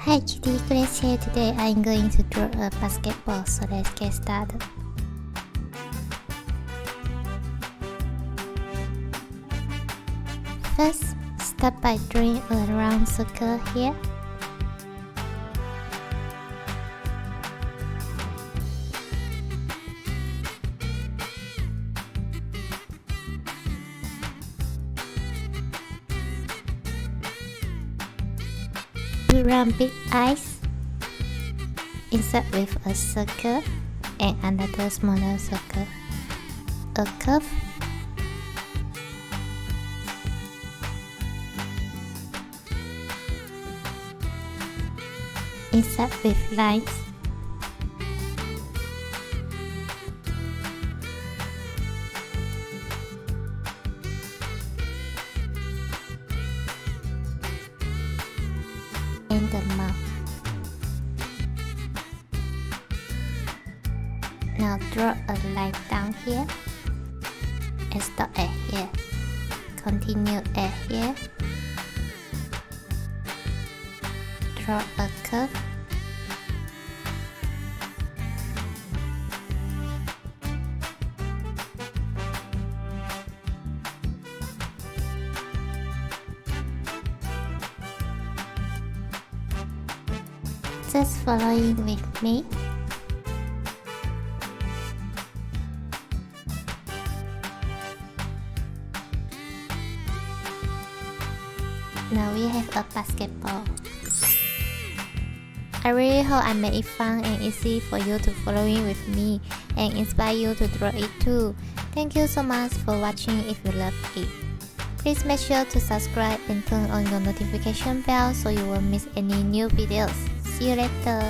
Hi Kitty, Grace here. Today I'm going to draw a basketball, so let's get started. First, start by drawing a round circle here. Do round big eyes. Insert with a circle and another smaller circle. A curve. Insert with lines. And the mouth. Now draw a line down here and stop at here. Continue at here. Draw a curve. Just following with me. Now we have a basketball. I really hope I made it fun and easy for you to following with me and inspire you to draw it too. Thank you so much for watching. If you love it, please make sure to subscribe and turn on your notification bell so you won't miss any new videos. See you later.